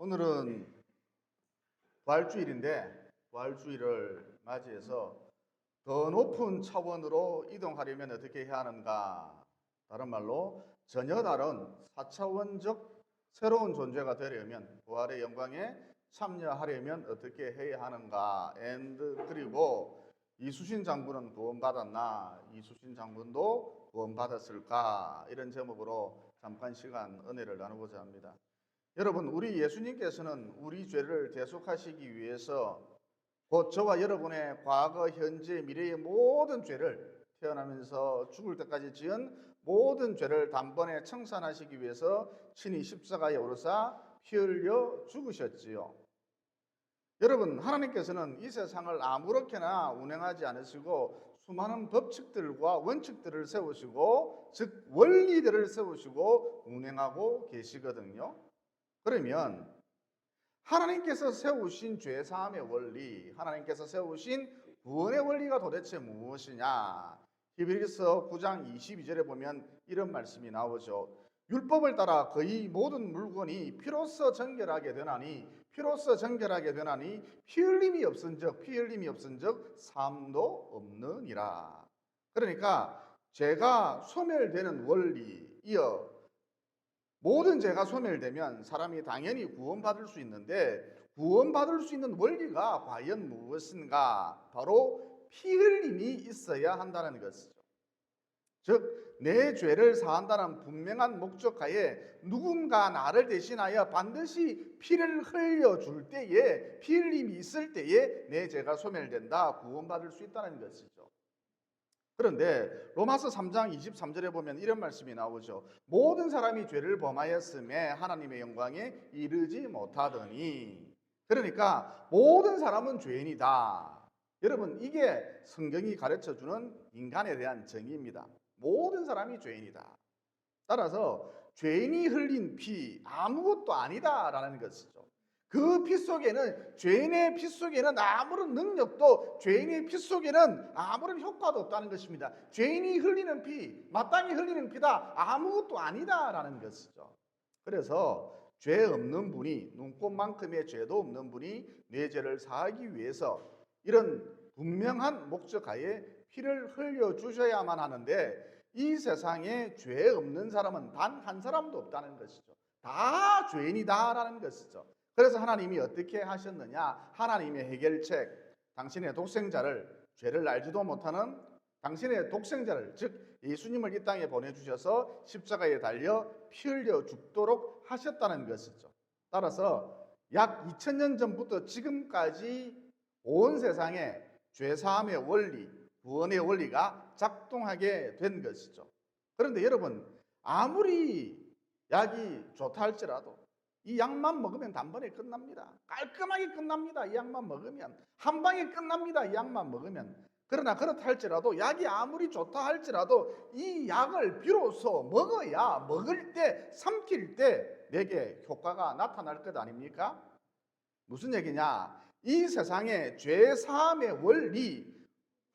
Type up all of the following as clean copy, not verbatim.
오늘은 부활주일인데 부활주일을 맞이해서 더 높은 차원으로 이동하려면 어떻게 해야 하는가? 다른 말로 전혀 다른 4차원적 새로운 존재가 되려면 부활의 영광에 참여하려면 어떻게 해야 하는가? 그리고 이수신 장군은 구원받았나? 이수신 장군도 구원받았을까? 이런 제목으로 잠깐 시간 은혜를 나누고자 합니다. 여러분, 우리 예수님께서는 우리 죄를 대속하시기 위해서 곧 저와 여러분의 과거, 현재, 미래의 모든 죄를 태어나면서 죽을 때까지 지은 모든 죄를 단번에 청산하시기 위해서 친히 십자가에 오르사 피 흘려 죽으셨지요. 여러분, 하나님께서는 이 세상을 아무렇게나 운행하지 않으시고 수많은 법칙들과 원칙들을 세우시고, 즉 원리들을 세우시고 운행하고 계시거든요. 그러면 하나님께서 세우신 죄사함의 원리, 하나님께서 세우신 구원의 원리가 도대체 무엇이냐? 히브리서 9장 22절에 보면 이런 말씀이 나오죠. 율법을 따라 거의 모든 물건이 피로써 정결하게 되나니 피 흘림이 없은즉 삶도 없느니라. 그러니까 죄가 소멸되는 원리, 모든 죄가 소멸되면 사람이 당연히 구원받을 수 있는데, 구원받을 수 있는 원리가 과연 무엇인가? 바로 피 흘림이 있어야 한다는 것이죠. 즉, 내 죄를 사한다는 분명한 목적하에 누군가 나를 대신하여 반드시 피를 흘려줄 때에, 피 흘림이 있을 때에 내 죄가 소멸된다, 구원받을 수 있다는 것이죠. 그런데 로마서 3장 23절에 보면 이런 말씀이 나오죠. 모든 사람이 죄를 범하였음에 하나님의 영광에 이르지 못하더니. 그러니까 모든 사람은 죄인이다. 여러분, 이게 성경이 가르쳐주는 인간에 대한 정의입니다. 모든 사람이 죄인이다. 따라서 죄인이 흘린 피 아무것도 아니다라는 것이죠. 그 피 속에는, 죄인의 피 속에는 아무런 능력도, 죄인의 피 속에는 아무런 효과도 없다는 것입니다. 죄인이 흘리는 피, 마땅히 흘리는 피다, 아무것도 아니다라는 것이죠. 그래서 죄 없는 분이, 눈꽃만큼의 죄도 없는 분이 내 죄를 사하기 위해서 이런 분명한 목적하에 피를 흘려주셔야만 하는데, 이 세상에 죄 없는 사람은 단 한 사람도 없다는 것이죠. 다 죄인이다라는 것이죠. 그래서 하나님이 어떻게 하셨느냐? 하나님의 해결책, 당신의 독생자를, 죄를 알지도 못하는 당신의 독생자를, 즉 예수님을 이 땅에 보내주셔서 십자가에 달려 피 흘려 죽도록 하셨다는 것이죠. 따라서 약 2000년 전부터 지금까지 온 세상에 죄사함의 원리, 구원의 원리가 작동하게 된 것이죠. 그런데 여러분, 아무리 약이 좋다 할지라도 이 약만 먹으면 단번에 끝납니다. 깔끔하게 끝납니다. 이 약만 먹으면 한 방에 끝납니다. 이 약만 먹으면. 그러나 그렇다 할지라도, 약이 아무리 좋다 할지라도 이 약을 비로소 먹어야, 먹을 때, 삼킬 때 내게 효과가 나타날 것 아닙니까? 무슨 얘기냐? 이 세상에 죄 사함의 원리,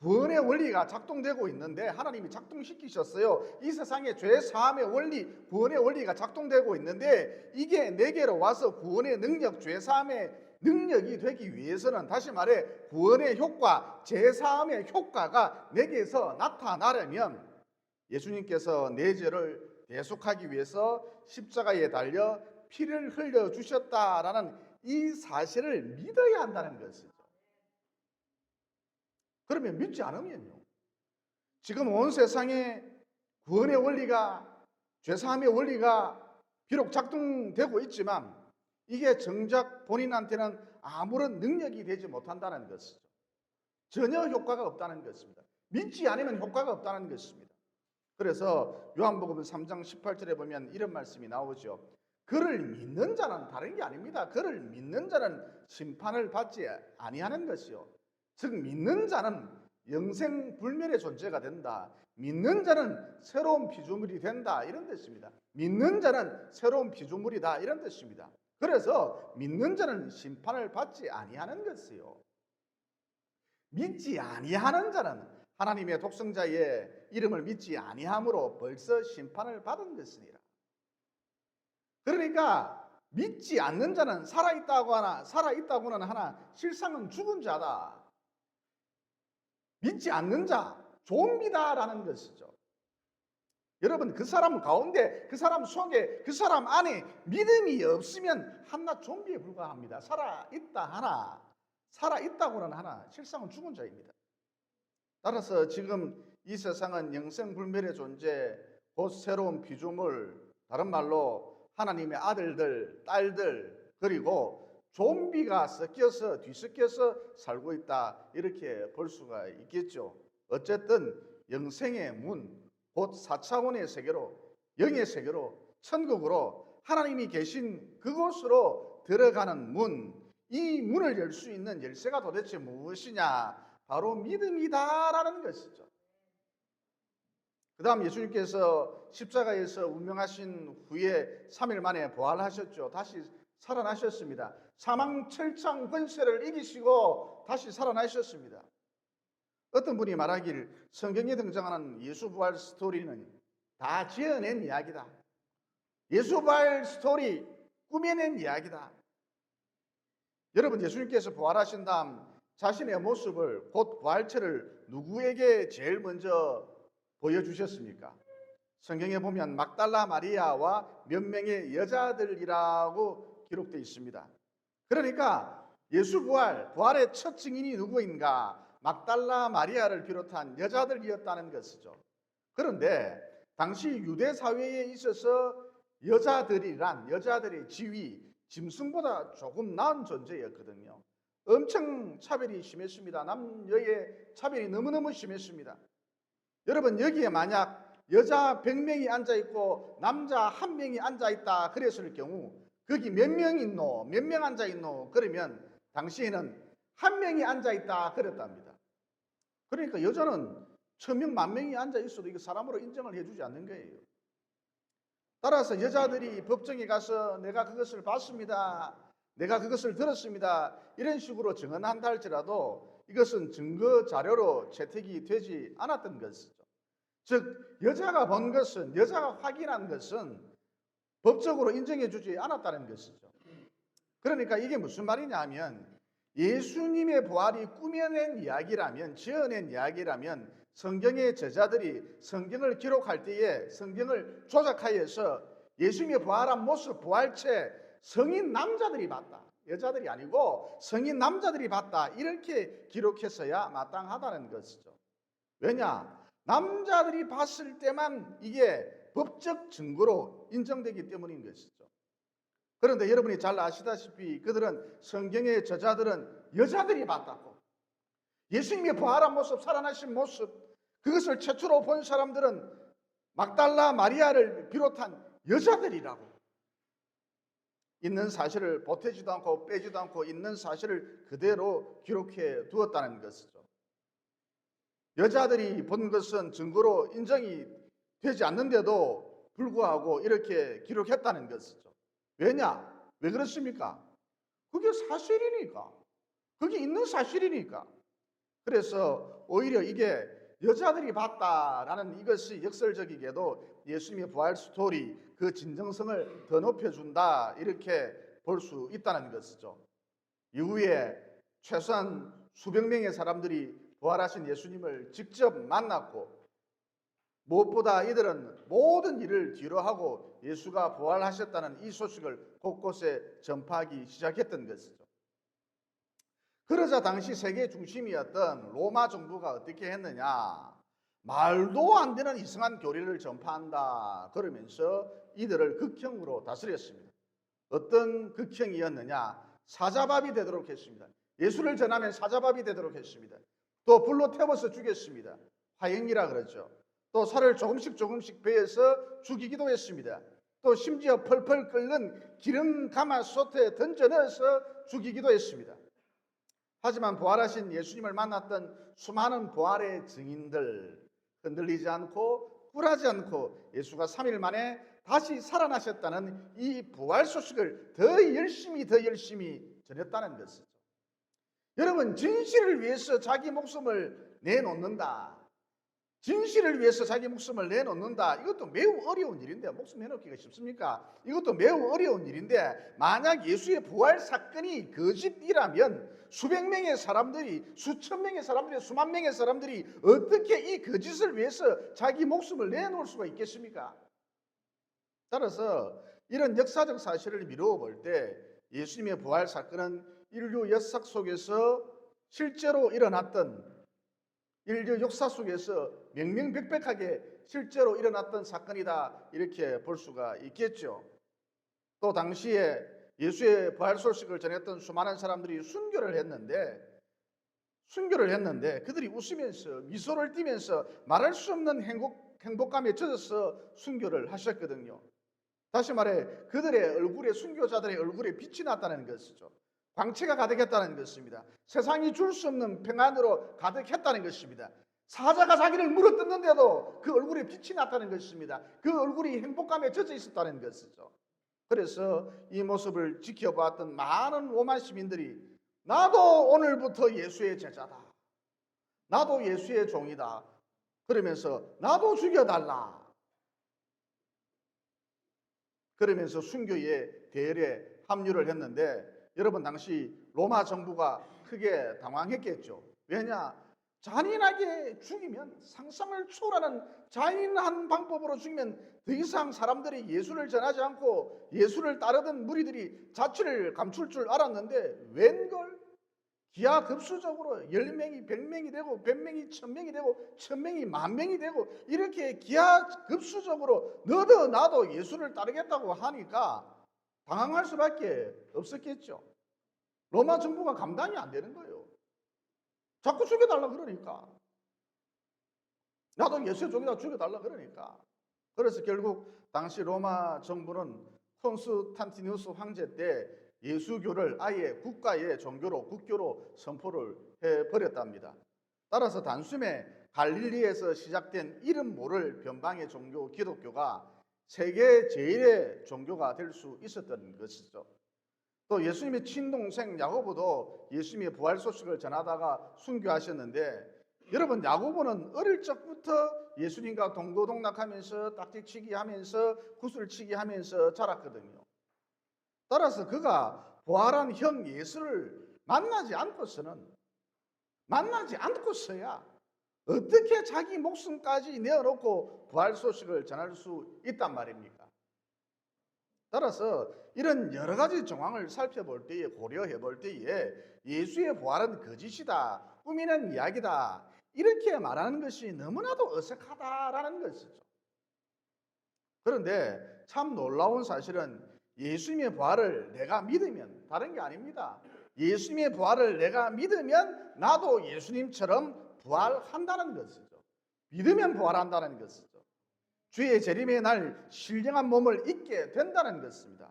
구원의 원리가 작동되고 있는데, 하나님이 작동시키셨어요. 이 세상에 죄 사함의 원리, 구원의 원리가 작동되고 있는데, 이게 내게로 와서 구원의 능력, 죄 사함의 능력이 되기 위해서는, 다시 말해 구원의 효과, 죄 사함의 효과가 내게서 나타나려면 예수님께서 내 죄를 대속하기 위해서 십자가에 달려 피를 흘려 주셨다라는 이 사실을 믿어야 한다는 것이죠. 그러면 믿지 않으면요, 지금 온 세상에 구원의 원리가, 죄사함의 원리가 비록 작동되고 있지만 이게 정작 본인한테는 아무런 능력이 되지 못한다는 것이죠. 전혀 효과가 없다는 것입니다. 믿지 않으면 효과가 없다는 것입니다. 그래서 요한복음 3장 18절에 보면 이런 말씀이 나오죠. 그를 믿는 자는, 다른 게 아닙니다, 그를 믿는 자는 심판을 받지 아니하는 것이요, 즉 믿는 자는 영생 불멸의 존재가 된다, 믿는 자는 새로운 피조물이 된다, 이런 뜻입니다. 믿는 자는 새로운 피조물이다, 이런 뜻입니다. 그래서 믿는 자는 심판을 받지 아니하는 것이요, 믿지 아니하는 자는 하나님의 독생자의 이름을 믿지 아니함으로 벌써 심판을 받은 것이니라. 그러니까 믿지 않는 자는 살아있다고는 하나 실상은 죽은 자다. 믿지 않는 자, 좀비다라는 것이죠. 여러분, 그 사람 가운데, 그 사람 속에, 그 사람 안에 믿음이 없으면 한낱 좀비에 불과합니다. 살아있다고는 하나 실상은 죽은 자입니다. 따라서 지금 이 세상은 영생불멸의 존재, 곧 새로운 피조물, 다른 말로 하나님의 아들들, 딸들, 그리고 좀비가 섞여서 뒤섞여서 살고 있다, 이렇게 볼 수가 있겠죠. 어쨌든 영생의 문, 곧 4차원의 세계로, 영의 세계로, 천국으로 하나님이 계신 그곳으로 들어가는 문, 이 문을 열 수 있는 열쇠가 도대체 무엇이냐? 바로 믿음이다라는 것이죠. 그 다음 예수님께서 십자가에서 운명하신 후에 3일 만에 부활하셨죠. 다시 살아나셨습니다. 사망 철창 권세를 이기시고 다시 살아나셨습니다. 어떤 분이 말하길 성경에 등장하는 예수 부활 스토리는 다 지어낸 이야기다. 예수 부활 스토리 꾸며낸 이야기다. 여러분, 예수님께서 부활하신 다음 자신의 모습을, 곧 부활체를 누구에게 제일 먼저 보여주셨습니까? 성경에 보면 막달라 마리아와 몇 명의 여자들이라고 기록되어 있습니다. 그러니까 예수 부활의 첫 증인이 누구인가? 막달라 마리아를 비롯한 여자들이었다는 것이죠. 그런데 당시 유대 사회에 있어서 여자들의 지위, 짐승보다 조금 나은 존재였거든요. 엄청 차별이 심했습니다. 남녀의 차별이 너무너무 심했습니다. 여러분, 여기에 만약 여자 100명이 앉아있고 남자 1명이 앉아있다 그랬을 경우 거기 몇 명 있노? 몇 명 앉아있노? 그러면 당시에는 1명이 앉아있다 그랬답니다. 그러니까 여자는 1000명, 10,000명이 앉아있어도 이거 사람으로 인정을 해주지 않는 거예요. 따라서 여자들이 법정에 가서 내가 그것을 봤습니다, 내가 그것을 들었습니다, 이런 식으로 증언한다 할지라도 이것은 증거 자료로 채택이 되지 않았던 것이죠. 즉 여자가 본 것은, 여자가 확인한 것은 법적으로 인정해 주지 않았다는 것이죠. 그러니까 이게 무슨 말이냐 하면 예수님의 부활이 꾸며낸 이야기라면, 지어낸 이야기라면 성경의 저자들이 성경을 기록할 때에 성경을 조작하여서 예수님의 부활한 모습, 부활체, 성인 남자들이 봤다, 여자들이 아니고 성인 남자들이 봤다, 이렇게 기록했어야 마땅하다는 것이죠. 왜냐? 남자들이 봤을 때만 이게 법적 증거로 인정되기 때문인 것이죠. 그런데 여러분이 잘 아시다시피 그들은, 성경의 저자들은 여자들이 봤다고, 예수님의 부활한 모습, 살아나신 모습, 그것을 최초로 본 사람들은 막달라 마리아를 비롯한 여자들이라고, 있는 사실을 보태지도 않고 빼지도 않고 있는 사실을 그대로 기록해 두었다는 것이죠. 여자들이 본 것은 증거로 인정이 되지 않는데도 불구하고 이렇게 기록했다는 것이죠. 왜냐? 왜 그렇습니까? 그게 사실이니까. 그게 있는 사실이니까. 그래서 오히려 이게 여자들이 봤다라는 이것이 역설적이게도 예수님의 부활 스토리, 그 진정성을 더 높여준다, 이렇게 볼 수 있다는 것이죠. 이후에 최소한 수백 명의 사람들이 부활하신 예수님을 직접 만났고, 무엇보다 이들은 모든 일을 뒤로하고 예수가 부활하셨다는 이 소식을 곳곳에 전파하기 시작했던 것이죠. 그러자 당시 세계 중심이었던 로마 정부가 어떻게 했느냐? 말도 안 되는 이상한 교리를 전파한다 그러면서 이들을 극형으로 다스렸습니다. 어떤 극형이었느냐? 사자밥이 되도록 했습니다. 예수를 전하면 사자밥이 되도록 했습니다. 또 불로 태워서 죽였습니다. 화형이라 그러죠. 또 살을 조금씩 베어서 죽이기도 했습니다. 또 심지어 펄펄 끓는 기름 가마솥에 던져 넣어서 죽이기도 했습니다. 하지만 부활하신 예수님을 만났던 수많은 부활의 증인들, 흔들리지 않고 굴하지 않고 예수가 3일 만에 다시 살아나셨다는 이 부활 소식을 더 열심히 전했다는 것이죠. 여러분, 진실을 위해서 자기 목숨을 내놓는다, 진실을 위해서 자기 목숨을 내놓는다. 이것도 매우 어려운 일인데, 목숨 내놓기가 쉽습니까? 이것도 매우 어려운 일인데, 만약 예수의 부활 사건이 거짓이라면 수백 명의 사람들이, 수천 명의 사람들이, 수만 명의 사람들이 어떻게 이 거짓을 위해서 자기 목숨을 내놓을 수가 있겠습니까? 따라서 이런 역사적 사실을 미루어 볼 때 예수님의 부활 사건은 인류 역사 속에서 실제로 일어났던, 인류 역사 속에서 명명백백하게 실제로 일어났던 사건이다, 이렇게 볼 수가 있겠죠. 또 당시에 예수의 부활 소식을 전했던 수많은 사람들이 순교를 했는데 그들이 웃으면서 미소를 띠면서 말할 수 없는 행복감에 젖어서 순교를 하셨거든요. 다시 말해 그들의 얼굴에, 순교자들의 얼굴에 빛이 났다는 것이죠. 광채가 가득했다는 것입니다. 세상이 줄 수 없는 평안으로 가득했다는 것입니다. 사자가 자기를 물어뜯는데도 그 얼굴에 빛이 났다는 것입니다. 그 얼굴이 행복감에 젖어 있었다는 것이죠. 그래서 이 모습을 지켜봤던 많은 로마 시민들이 나도 오늘부터 예수의 제자다, 나도 예수의 종이다, 그러면서 나도 죽여달라, 그러면서 순교의 대열에 합류를 했는데, 여러분 당시 로마 정부가 크게 당황했겠죠. 왜냐? 잔인하게 죽이면, 상상을 초월하는 잔인한 방법으로 죽이면 더 이상 사람들이 예수를 전하지 않고 예수를 따르던 무리들이 자취를 감출 줄 알았는데, 웬걸 기하급수적으로 10명이 100명이 되고 100명이 1000명이 되고 1000명이 10,000명이 되고 이렇게 기하급수적으로 너도 나도 예수를 따르겠다고 하니까 당황할 수밖에 없었겠죠. 로마 정부가 감당이 안 되는 거예요. 자꾸 죽여달라 그러니까. 나도 예수의 종이다 죽여달라 그러니까. 그래서 결국 당시 로마 정부는 콘스탄티누스 황제 때 예수교를 아예 국가의 종교로, 국교로 선포를 해버렸답니다. 따라서 단숨에 갈릴리에서 시작된 이름 모를 변방의 종교 기독교가 세계 제일의 종교가 될 수 있었던 것이죠. 또 예수님의 친동생 야고보도 예수님의 부활 소식을 전하다가 순교하셨는데, 여러분 야고보는 어릴 적부터 예수님과 동고동락하면서 딱지치기 하면서 구슬치기 하면서 자랐거든요. 따라서 그가 부활한 형 예수를 만나지 않고서야 어떻게 자기 목숨까지 내어놓고 부활 소식을 전할 수 있단 말입니까? 따라서 이런 여러 가지 정황을 살펴볼 때에, 고려해 볼 때에 예수의 부활은 거짓이다, 꾸미는 이야기다, 이렇게 말하는 것이 너무나도 어색하다라는 것이죠. 그런데 참 놀라운 사실은 예수님의 부활을 내가 믿으면, 다른 게 아닙니다, 예수님의 부활을 내가 믿으면 나도 예수님처럼 부활한다는 것이죠. 믿으면 부활한다는 것이죠. 주의 재림의 날 신령한 몸을 입게 된다는 것입니다.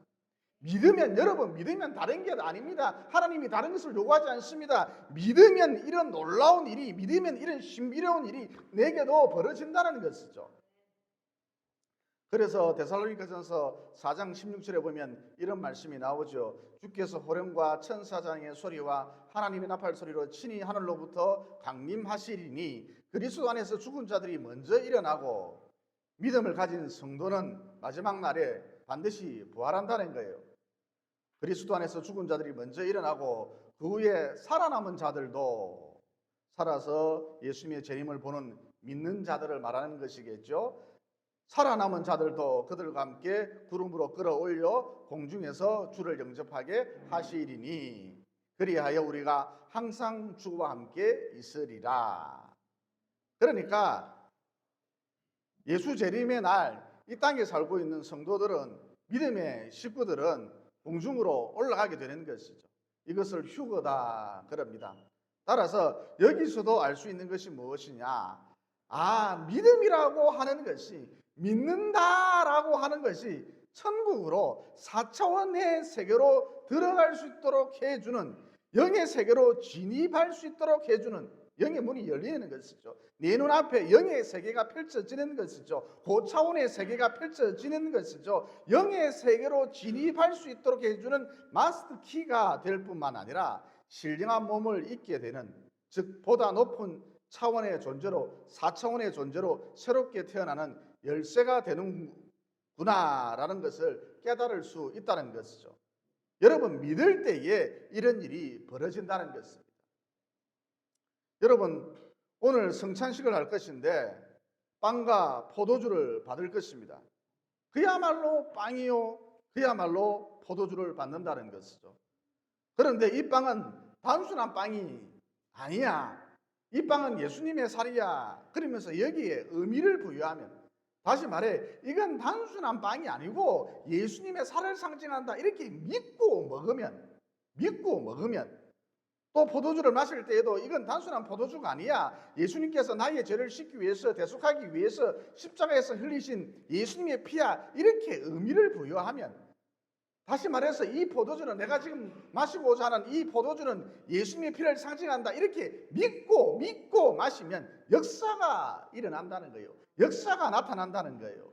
믿으면, 여러분 믿으면 다른 게 아닙니다. 하나님이 다른 것을 요구하지 않습니다. 믿으면 이런 놀라운 일이, 믿으면 이런 신비로운 일이 내게도 벌어진다는 것이죠. 그래서 데살로니가전서 4장 16절에 보면 이런 말씀이 나오죠. 주께서 호령과 천사장의 소리와 하나님의 나팔 소리로 친히 하늘로부터 강림하시리니 그리스도 안에서 죽은 자들이 먼저 일어나고 믿음을 가진 성도는 마지막 날에 반드시 부활한다는 거예요. 그리스도 안에서 죽은 자들이 먼저 일어나고 그 후에 살아남은 자들도 살아서 예수님의 재림을 보는 믿는 자들을 말하는 것이겠죠. 살아남은 자들도 그들과 함께 구름으로 끌어올려 공중에서 주를 영접하게 하시리니 그리하여 우리가 항상 주와 함께 있으리라. 그러니까 예수 재림의 날 이 땅에 살고 있는 성도들은, 믿음의 식구들은 공중으로 올라가게 되는 것이죠. 이것을 휴거다 그럽니다. 따라서 여기서도 알 수 있는 것이 무엇이냐? 믿음이라고 하는 것이, 믿는다라고 하는 것이 천국으로 4차원의 세계로 들어갈 수 있도록 해주는, 영의 세계로 진입할 수 있도록 해주는 영의 문이 열리는 것이죠. 내 눈앞에 영의 세계가 펼쳐지는 것이죠. 고차원의 세계가 펼쳐지는 것이죠. 영의 세계로 진입할 수 있도록 해주는 마스터 키가 될 뿐만 아니라 신령한 몸을 입게 되는, 즉 보다 높은 차원의 존재로 4차원의 존재로 새롭게 태어나는 열쇠가 되는구나라는 것을 깨달을 수 있다는 것이죠. 여러분 믿을 때에 이런 일이 벌어진다는 것입니다. 여러분 오늘 성찬식을 할 것인데 빵과 포도주를 받을 것입니다. 그야말로 빵이요 그야말로 포도주를 받는다는 것이죠. 그런데 이 빵은 단순한 빵이 아니야. 이 빵은 예수님의 살이야. 그러면서 여기에 의미를 부여하면 다시 말해 이건 단순한 빵이 아니고 예수님의 살을 상징한다. 이렇게 믿고 먹으면 또 포도주를 마실 때에도 이건 단순한 포도주가 아니야. 예수님께서 나의 죄를 씻기 위해서 대속하기 위해서 십자가에서 흘리신 예수님의 피야. 이렇게 의미를 부여하면 다시 말해서 이 포도주는 내가 지금 마시고자 하는 이 포도주는 예수님의 피를 상징한다. 이렇게 믿고 마시면 역사가 일어난다는 거예요. 역사가 나타난다는 거예요.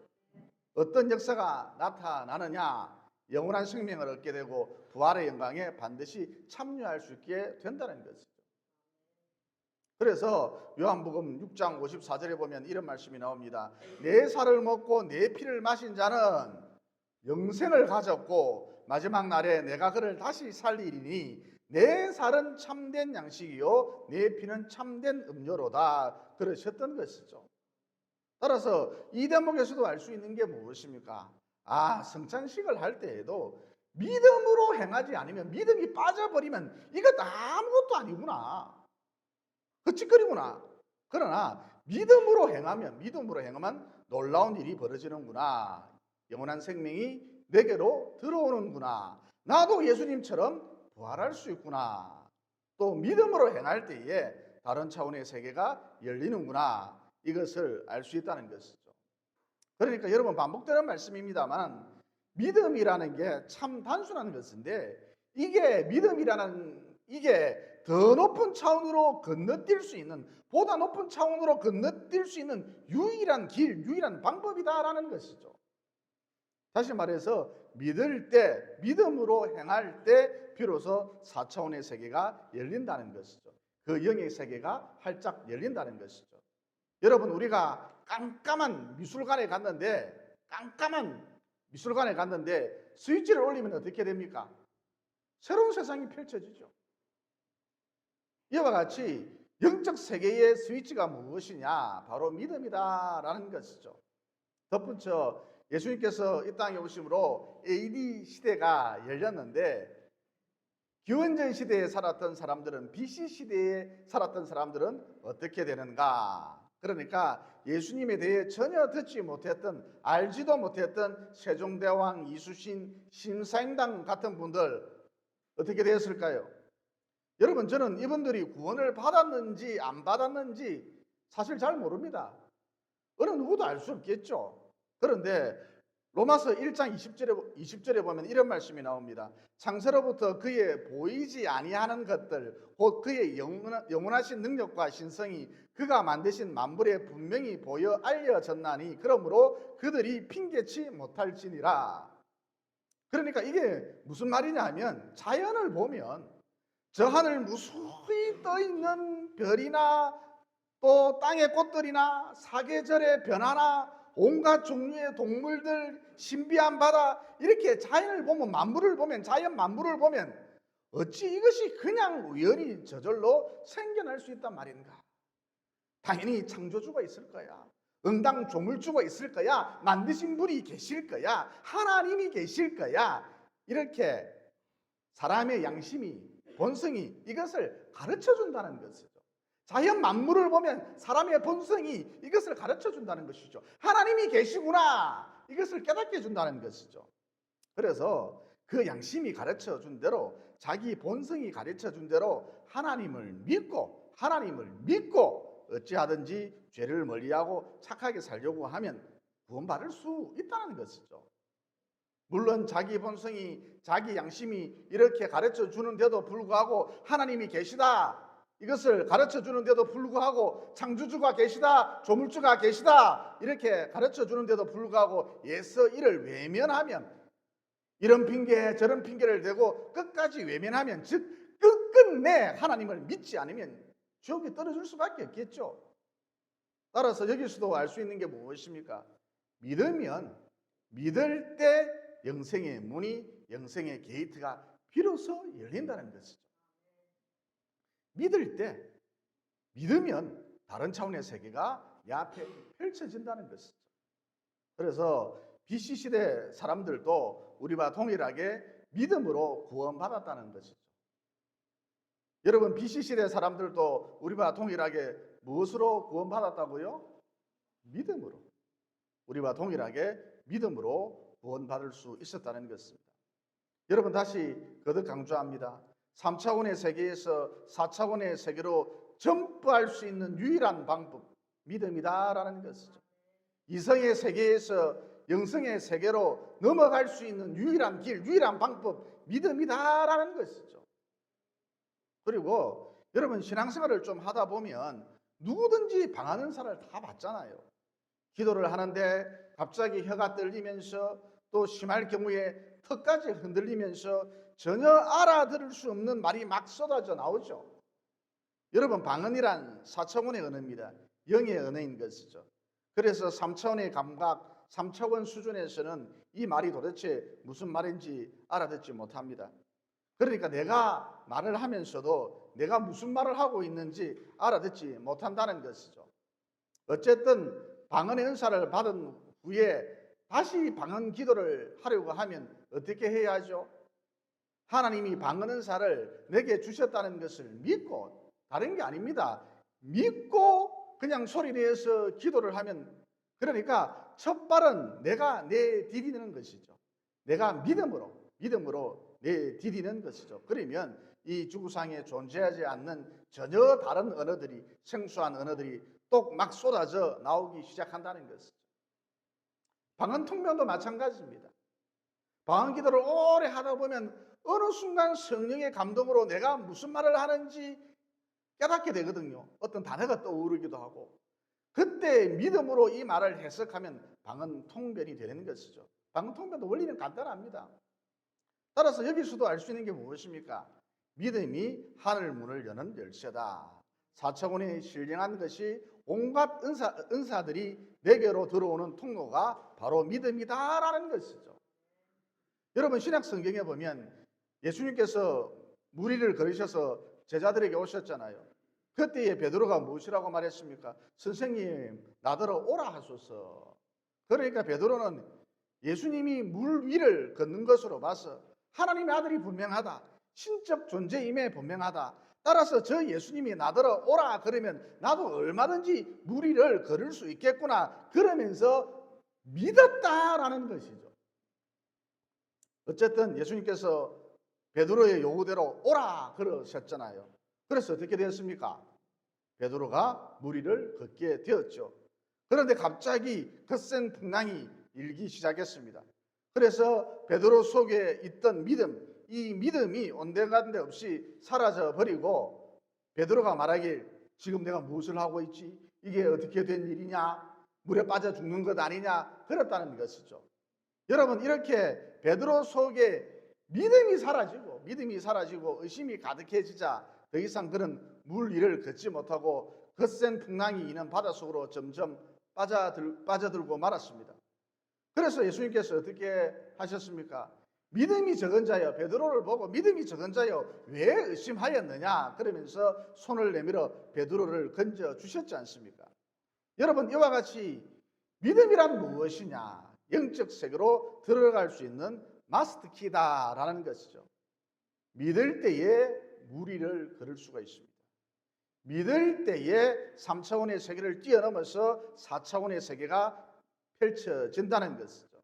어떤 역사가 나타나느냐? 영원한 생명을 얻게 되고 부활의 영광에 반드시 참여할 수 있게 된다는 것이죠. 그래서 요한복음 6장 54절에 보면 이런 말씀이 나옵니다. 내 살을 먹고 내 피를 마신 자는 영생을 가졌고 마지막 날에 내가 그를 다시 살리리니 내 살은 참된 양식이요 내 피는 참된 음료로다 그러셨던 것이죠. 따라서 이 대목에서도 알 수 있는 게 무엇입니까? 성찬식을 할 때에도 믿음으로 행하지 않으면 믿음이 빠져버리면 이것 아무것도 아니구나. 헛짓거리구나. 그러나 믿음으로 행하면 놀라운 일이 벌어지는구나. 영원한 생명이 내게로 들어오는구나. 나도 예수님처럼 부활할 수 있구나. 또 믿음으로 행할 때에 다른 차원의 세계가 열리는구나. 이것을 알 수 있다는 것이죠. 그러니까 여러분 반복되는 말씀입니다만 믿음이라는 게 참 단순한 것인데 이게 믿음이라는 이게 더 높은 차원으로 건너뛸 수 있는 보다 높은 차원으로 건너뛸 수 있는 유일한 길, 유일한 방법이다라는 것이죠. 다시 말해서 믿을 때, 믿음으로 행할 때 비로소 4차원의 세계가 열린다는 것이죠. 그 영의 세계가 활짝 열린다는 것이죠. 여러분 우리가 깜깜한 미술관에 갔는데 스위치를 올리면 어떻게 됩니까? 새로운 세상이 펼쳐지죠. 이와 같이 영적 세계의 스위치가 무엇이냐? 바로 믿음이다라는 것이죠. 덧붙여 예수님께서 이 땅에 오심으로 AD 시대가 열렸는데 기원전 시대에 살았던 사람들은 BC 시대에 살았던 사람들은 어떻게 되는가? 그러니까 예수님에 대해 전혀 듣지 못했던 알지도 못했던 세종대왕, 이수신, 신사임당 같은 분들 어떻게 되었을까요? 여러분 저는 이분들이 구원을 받았는지 안 받았는지 사실 잘 모릅니다. 어느 누구도 알 수 없겠죠. 그런데 로마서 1장 20절에 보면 이런 말씀이 나옵니다. 창세로부터 그의 보이지 아니하는 것들 곧 그의 영원하신 능력과 신성이 그가 만드신 만물에 분명히 보여 알려졌나니 그러므로 그들이 핑계치 못할지니라. 그러니까 이게 무슨 말이냐 하면 자연을 보면 저 하늘 무수히 떠있는 별이나 또 땅의 꽃들이나 사계절의 변화나 온갖 종류의 동물들, 신비한 바다 이렇게 자연을 보면 만물을 보면 자연 만물을 보면 어찌 이것이 그냥 우연히 저절로 생겨날 수 있단 말인가? 당연히 창조주가 있을 거야. 응당 조물주가 있을 거야. 만드신 분이 계실 거야. 하나님이 계실 거야. 이렇게 사람의 양심이 본성이 이것을 가르쳐 준다는 것이죠. 자연 만물을 보면 사람의 본성이 이것을 가르쳐 준다는 것이죠. 하나님이 계시구나. 이것을 깨닫게 해준다는 것이죠. 그래서 그 양심이 가르쳐 준 대로 자기 본성이 가르쳐 준 대로 하나님을 믿고 어찌하든지 죄를 멀리하고 착하게 살려고 하면 구원받을 수 있다는 것이죠. 물론 자기 본성이 자기 양심이 이렇게 가르쳐 주는데도 불구하고 하나님이 계시다 이것을 가르쳐 주는데도 불구하고 창조주가 계시다 조물주가 계시다 이렇게 가르쳐 주는데도 불구하고 예서 이를 외면하면 이런 핑계 저런 핑계를 대고 끝까지 외면하면 즉 끝끝내 하나님을 믿지 않으면 지옥에 떨어질 수밖에 없겠죠. 따라서 여기서도 알 수 있는 게 무엇입니까? 믿으면 믿을 때 영생의 문이, 영생의 게이트가 비로소 열린다는 것이죠. 믿을 때, 믿으면 다른 차원의 세계가 내 앞에 펼쳐진다는 것이죠. 그래서 BC 시대 사람들도 우리와 동일하게 믿음으로 구원받았다는 것이죠. 여러분, BC 시대 사람들도 우리와 동일하게 무엇으로 구원받았다고요? 믿음으로. 우리와 동일하게 믿음으로 구원받을 수 있었다는 것입니다. 여러분, 다시 거듭 강조합니다. 3차원의 세계에서 4차원의 세계로 점프할 수 있는 유일한 방법, 믿음이다라는 것이죠. 이성의 세계에서 영성의 세계로 넘어갈 수 있는 유일한 길, 유일한 방법, 믿음이다라는 것이죠. 그리고 여러분, 신앙생활을 좀 하다 보면 누구든지 방언 은사를 다 받잖아요. 기도를 하는데 갑자기 혀가 떨리면서 또 심할 경우에 턱까지 흔들리면서 전혀 알아들을 수 없는 말이 막 쏟아져 나오죠. 여러분, 방언이란 4차원의 언어입니다. 영의 언어인 것이죠. 그래서 3차원의 감각, 3차원 수준에서는 이 말이 도대체 무슨 말인지 알아듣지 못합니다. 그러니까 내가 말을 하면서도 내가 무슨 말을 하고 있는지 알아듣지 못한다는 것이죠. 어쨌든 방언의 은사를 받은 후에 다시 방언 기도를 하려고 하면 어떻게 해야 하죠? 하나님이 방언 은사를 내게 주셨다는 것을 믿고, 다른 게 아닙니다. 믿고 그냥 소리 내서 기도를 하면, 그러니까 첫 발은 내가 내디디는 것이죠. 내가 믿음으로 내디디는 것이죠. 그러면 이 지구상에 존재하지 않는 전혀 다른 언어들이, 생소한 언어들이 똑 막 쏟아져 나오기 시작한다는 것이죠. 방언 통변도 마찬가지입니다. 방언 기도를 오래 하다 보면 어느 순간 성령의 감동으로 내가 무슨 말을 하는지 깨닫게 되거든요. 어떤 단어가 떠오르기도 하고, 그때 믿음으로 이 말을 해석하면 방언 통변이 되는 것이죠. 방언 통변도 원리는 간단합니다. 따라서 여기서도 알 수 있는 게 무엇입니까? 믿음이 하늘 문을 여는 열쇠다. 4차원에 신령한 것이 온갖 은사들이 내게로 들어오는 통로가 바로 믿음이다라는 것이죠. 여러분, 신약 성경에 보면 예수님께서 무리를 걸으셔서 제자들에게 오셨잖아요. 그때에 베드로가 무엇이라고 말했습니까? 선생님, 나더러 오라 하소서. 그러니까 베드로는 예수님이 물 위를 걷는 것으로 봐서 하나님의 아들이 분명하다, 신적 존재임에 분명하다, 따라서 저 예수님이 나더러 오라 그러면 나도 얼마든지 물 위를 걸을 수 있겠구나, 그러면서 믿었다라는 것이죠. 어쨌든 예수님께서 베드로의 요구대로 오라 그러셨잖아요. 그래서 어떻게 되었습니까? 베드로가 물 위를 걷게 되었죠. 그런데 갑자기 거센 풍랑이 일기 시작했습니다. 그래서 베드로 속에 있던 믿음, 이 믿음이 온데간데 없이 사라져 버리고 베드로가 말하길, 지금 내가 무엇을 하고 있지? 이게 어떻게 된 일이냐? 물에 빠져 죽는 것 아니냐? 그랬다는 것이죠. 여러분, 이렇게 베드로 속에 믿음이 사라지고 의심이 가득해지자 더 이상 그는 물 위를 걷지 못하고 거센 풍랑이 이는 바닷속으로 점점 빠져들고 말았습니다. 그래서 예수님께서 어떻게 하셨습니까? 믿음이 적은 자여, 베드로를 보고 믿음이 적은 자여 왜 의심하였느냐 그러면서 손을 내밀어 베드로를 건져 주셨지 않습니까? 여러분, 이와 같이 믿음이란 무엇이냐? 영적 세계로 들어갈 수 있는 마스터키다라는 것이죠. 믿을 때에 물 위를 걸을 수가 있습니다. 믿을 때에 3차원의 세계를 뛰어넘어서 4차원의 세계가 펼쳐진다는 것이죠.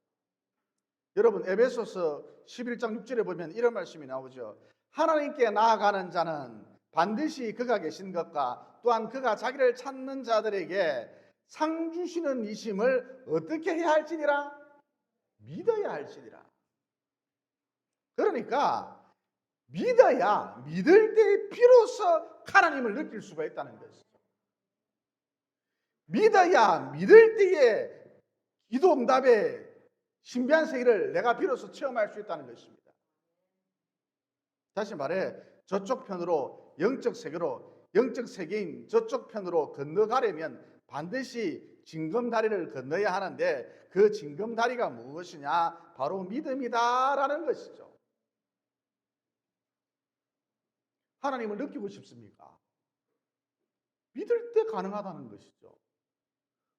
여러분, 에베소서 11장 6절에 보면 이런 말씀이 나오죠. 하나님께 나아가는 자는 반드시 그가 계신 것과 또한 그가 자기를 찾는 자들에게 상 주시는 이심을 어떻게 해야 할지니라? 믿어야 할지니라. 그러니까 믿어야, 믿을 때 비로소 하나님을 느낄 수가 있다는 것이죠. 믿어야 믿을 때에 기도 응답의 신비한 세계를 내가 비로소 체험할 수 있다는 것입니다. 다시 말해 저쪽 편으로 영적 세계로 영적 세계인 저쪽 편으로 건너가려면 반드시 징검다리를 건너야 하는데 그 징검다리가 무엇이냐? 바로 믿음이다라는 것이죠. 하나님을 느끼고 싶습니까? 믿을 때 가능하다는 것이죠.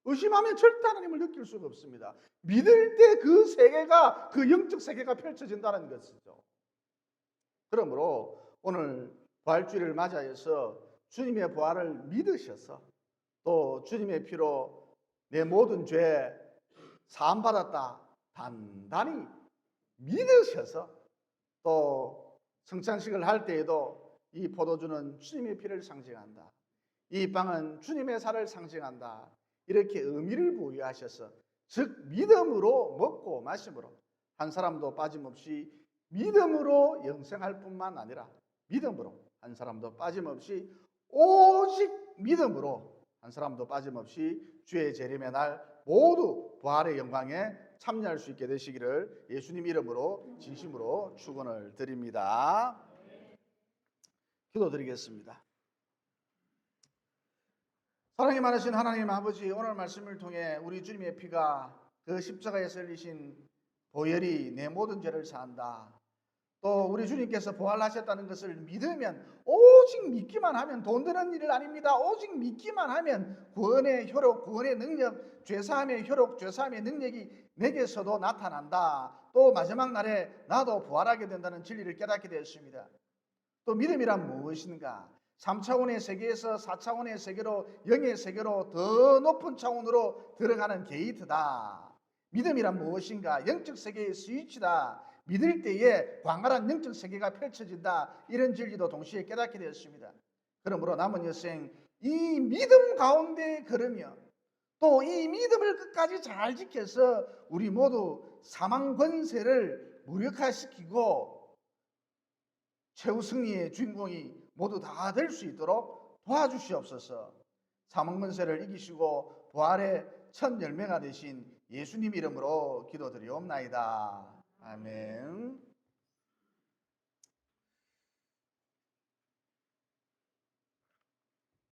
의심하면 절대 하나님을 느낄 수가 없습니다. 믿을 때 그 세계가, 그 영적 세계가 펼쳐진다는 것이죠. 그러므로 오늘 부활주일을 맞이해서 주님의 부활을 믿으셔서 또 주님의 피로 내 모든 죄 사함받았다 단단히 믿으셔서 또 성찬식을 할 때에도 이 포도주는 주님의 피를 상징한다. 이 빵은 주님의 살을 상징한다. 이렇게 의미를 부여하셔서 즉 믿음으로 먹고 마심으로 한 사람도 빠짐없이 믿음으로 영생할 뿐만 아니라 믿음으로 한 사람도 빠짐없이 오직 믿음으로 한 사람도 빠짐없이 주의 재림의 날 모두 부활의 영광에 참여할 수 있게 되시기를 예수님 이름으로 진심으로 축원을 드립니다. 기도드리겠습니다. 사랑이 많으신 하나님 아버지, 오늘 말씀을 통해 우리 주님의 피가 그 십자가에서 흘리신 보혈이 내 모든 죄를 사한다. 또 우리 주님께서 부활하셨다는 것을 믿으면 오직 믿기만 하면 돈 되는 일 아닙니다. 오직 믿기만 하면 구원의 효력, 구원의 능력, 죄사함의 효력, 죄사함의 능력이 내게서도 나타난다. 또 마지막 날에 나도 부활하게 된다는 진리를 깨닫게 되었습니다. 또 믿음이란 무엇인가? 3차원의 세계에서 4차원의 세계로, 영의 세계로 더 높은 차원으로 들어가는 게이트다. 믿음이란 무엇인가? 영적 세계의 스위치다. 믿을 때에 광활한 영적 세계가 펼쳐진다. 이런 진리도 동시에 깨닫게 되었습니다. 그러므로 남은 여생 이 믿음 가운데 걸으며 또 이 믿음을 끝까지 잘 지켜서 우리 모두 사망 권세를 무력화시키고 최후 승리의 주인공이 모두 다 될 수 있도록 도와주시옵소서. 사망 권세를 이기시고 부활의 첫 열매가 되신 예수님 이름으로 기도드리옵나이다. 아멘.